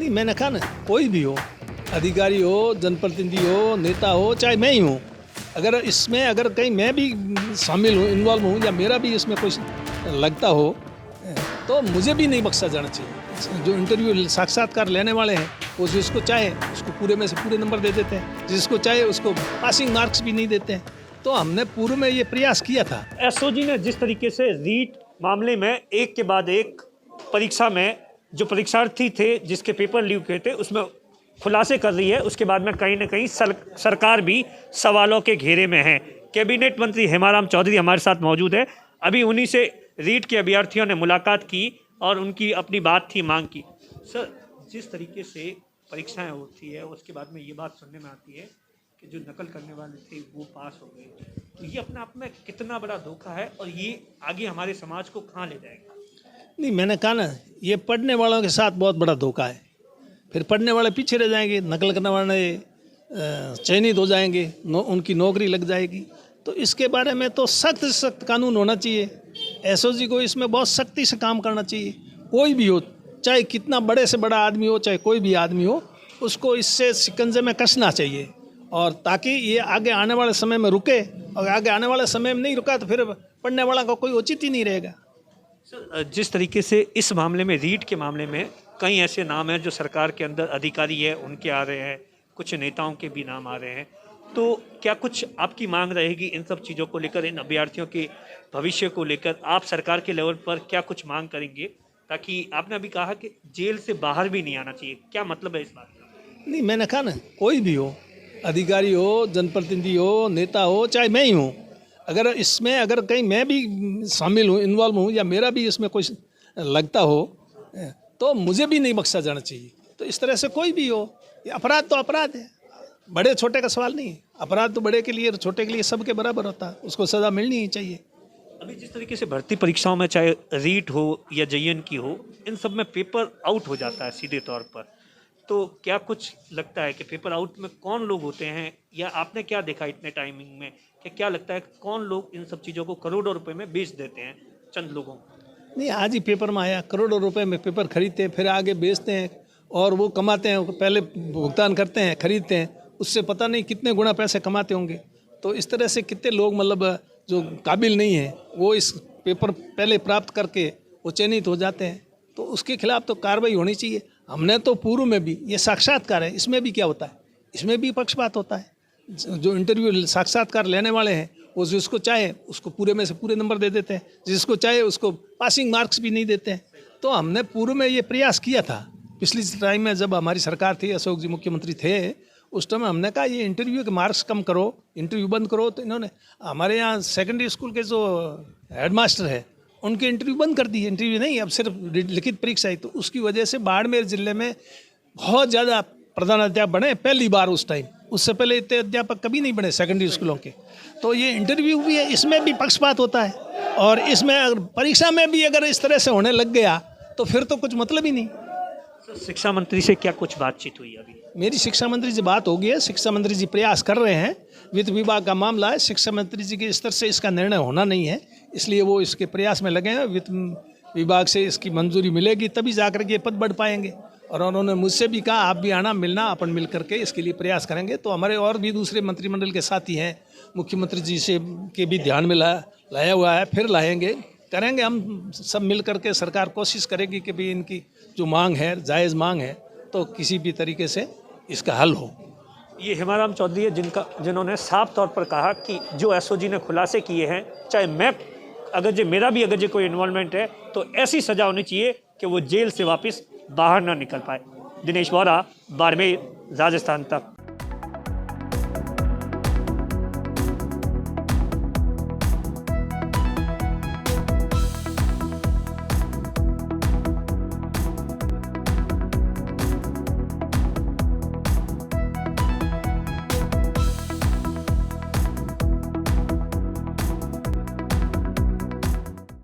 नहीं, मैंने कहा ना, कोई भी हो, अधिकारी हो, जनप्रतिनिधि हो, नेता हो, चाहे मैं ही हूँ, अगर कहीं मैं भी शामिल हूँ, इन्वॉल्व हूँ, या मेरा भी इसमें कुछ लगता हो, तो मुझे भी नहीं बख्शा जाना चाहिए। जो इंटरव्यू साक्षात्कार लेने वाले हैं, वो जिसको चाहे उसको पूरे में से पूरे नंबर दे देते हैं, जिसको चाहे उसको पासिंग मार्क्स भी नहीं देते हैं। तो हमने पूर्व में ये प्रयास किया था। एसओजी ने जिस तरीके से रीट मामले में एक के बाद एक परीक्षा में जो परीक्षार्थी थे जिसके पेपर लीक हुए थे उसमें खुलासे कर रही है, उसके बाद में कहीं ना कहीं सरकार भी सवालों के घेरे में है। कैबिनेट मंत्री हेमाराम चौधरी हमारे साथ मौजूद है। अभी उन्हीं से रीट के अभ्यर्थियों ने मुलाकात की और उनकी अपनी बात थी, मांग की। सर, जिस तरीके से परीक्षाएं होती है उसके बाद में ये बात सुनने में आती है कि जो नकल करने वाले थे वो पास हो गए, तो ये अपने आप में कितना बड़ा धोखा है और ये आगे हमारे समाज को कहाँ ले जाएगा? नहीं, मैंने कहा ना, ये पढ़ने वालों के साथ बहुत बड़ा धोखा है। फिर पढ़ने वाले पीछे रह जाएंगे, नकल करने वाले चयनित हो जाएंगे, उनकी नौकरी लग जाएगी। तो इसके बारे में तो सख्त से सख्त कानून होना चाहिए। एसओजी को इसमें बहुत सख्ती से काम करना चाहिए। कोई भी हो, चाहे कितना बड़े से बड़ा आदमी हो, चाहे कोई भी आदमी हो, उसको इससे शिकंजे में कसना चाहिए, और ताकि ये आगे आने वाले समय में रुके। और आगे आने वाले समय में नहीं रुका तो फिर पढ़ने वाला का कोई उचित ही नहीं रहेगा। सर, जिस तरीके से इस मामले में, रीट के मामले में कई ऐसे नाम हैं जो सरकार के अंदर अधिकारी है उनके आ रहे हैं, कुछ नेताओं के भी नाम आ रहे हैं, तो क्या कुछ आपकी मांग रहेगी इन सब चीज़ों को लेकर, इन अभ्यर्थियों के भविष्य को लेकर? आप सरकार के लेवल पर क्या कुछ मांग करेंगे? ताकि आपने अभी कहा कि जेल से बाहर भी नहीं आना चाहिए, क्या मतलब है इस बात का? नहीं, मैंने कहा ना, कोई भी हो, अधिकारी हो, जनप्रतिनिधि हो, नेता हो, चाहे मैं ही हूँ, अगर कहीं मैं भी शामिल हूँ, इन्वॉल्व हूँ, या मेरा भी इसमें कुछ लगता हो, तो मुझे भी नहीं बख्शा जाना चाहिए। तो इस तरह से कोई भी हो, ये अपराध तो अपराध है, बड़े छोटे का सवाल नहीं है। अपराध तो बड़े के लिए, छोटे के लिए, सबके बराबर होता है, उसको सज़ा मिलनी ही चाहिए। अभी जिस तरीके से भर्ती परीक्षाओं में, चाहे रीट हो या जेईएन की हो, इन सब में पेपर आउट हो जाता है सीधे तौर पर, तो क्या कुछ लगता है कि पेपर आउट में कौन लोग होते हैं, या आपने क्या देखा इतने टाइमिंग में कि क्या लगता है कौन लोग इन सब चीज़ों को करोड़ों रुपए में बेच देते हैं चंद लोगों को? नहीं, आज ही पेपर में आया, करोड़ों रुपए में पेपर खरीदते हैं, फिर आगे बेचते हैं, और वो कमाते हैं, पहले भुगतान करते हैं, खरीदते हैं, उससे पता नहीं कितने गुना पैसे कमाते होंगे। तो इस तरह से कितने लोग, मतलब जो काबिल नहीं है, वो इस पेपर पहले प्राप्त करके वो चयनित हो जाते हैं। तो उसके खिलाफ तो कार्रवाई होनी चाहिए। हमने तो पूर्व में भी, ये साक्षात्कार है, इसमें भी क्या होता है, इसमें भी पक्षपात होता है। जो इंटरव्यू साक्षात्कार लेने वाले हैं, वो जिसको चाहे उसको पूरे में से पूरे नंबर दे देते हैं, जिसको चाहे उसको पासिंग मार्क्स भी नहीं देते हैं। तो हमने पूर्व में ये प्रयास किया था, पिछली टाइम में जब हमारी सरकार थी, अशोक जी मुख्यमंत्री थे, उस टाइम हमने कहा ये इंटरव्यू के मार्क्स कम करो, इंटरव्यू बंद करो। तो इन्होंने, हमारे यहाँ सेकेंडरी स्कूल के जो हेडमास्टर है, उनके इंटरव्यू बंद कर दिए। इंटरव्यू नहीं, अब सिर्फ लिखित परीक्षा ही। तो उसकी वजह से बाड़मेर जिले में बहुत ज़्यादा प्रधानाध्यापक बने, पहली बार उस टाइम। उससे पहले इतने अध्यापक कभी नहीं बने सेकेंडरी स्कूलों के। तो ये इंटरव्यू भी है, इसमें भी पक्षपात होता है, और इसमें अगर परीक्षा में भी अगर इस तरह से होने लग गया तो फिर तो कुछ मतलब ही नहीं। शिक्षा मंत्री से क्या कुछ बातचीत हुई अभी? मेरी शिक्षा मंत्री से बात हो गई है, शिक्षा मंत्री जी प्रयास कर रहे हैं। वित्त विभाग का मामला है, शिक्षा मंत्री जी के स्तर से इसका निर्णय होना नहीं है, इसलिए वो इसके प्रयास में लगे हैं। वित्त विभाग से इसकी मंजूरी मिलेगी तभी जाकर के पद बढ़ पाएंगे। और उन्होंने मुझसे भी कहा आप भी आना, मिलना, अपन मिल करके इसके लिए प्रयास करेंगे। तो हमारे और भी दूसरे मंत्रिमंडल के साथी हैं, मुख्यमंत्री जी से के भी ध्यान में लाया हुआ है, फिर लाएंगे, करेंगे। हम सब मिल करके सरकार कोशिश करेगी कि भी इनकी जो मांग है, जायज़ मांग है, तो किसी भी तरीके से इसका हल हो। ये हेमाराम चौधरी है जिन्होंने साफ तौर पर कहा कि जो एसओजी ने खुलासे किए हैं, चाहे मैं मेरा भी अगर कोई इन्वॉल्वमेंट है, तो ऐसी सज़ा होनी चाहिए कि वो जेल से वापस बाहर ना निकल पाए। दिनेश वोरा, बाड़मेर, राजस्थान तक।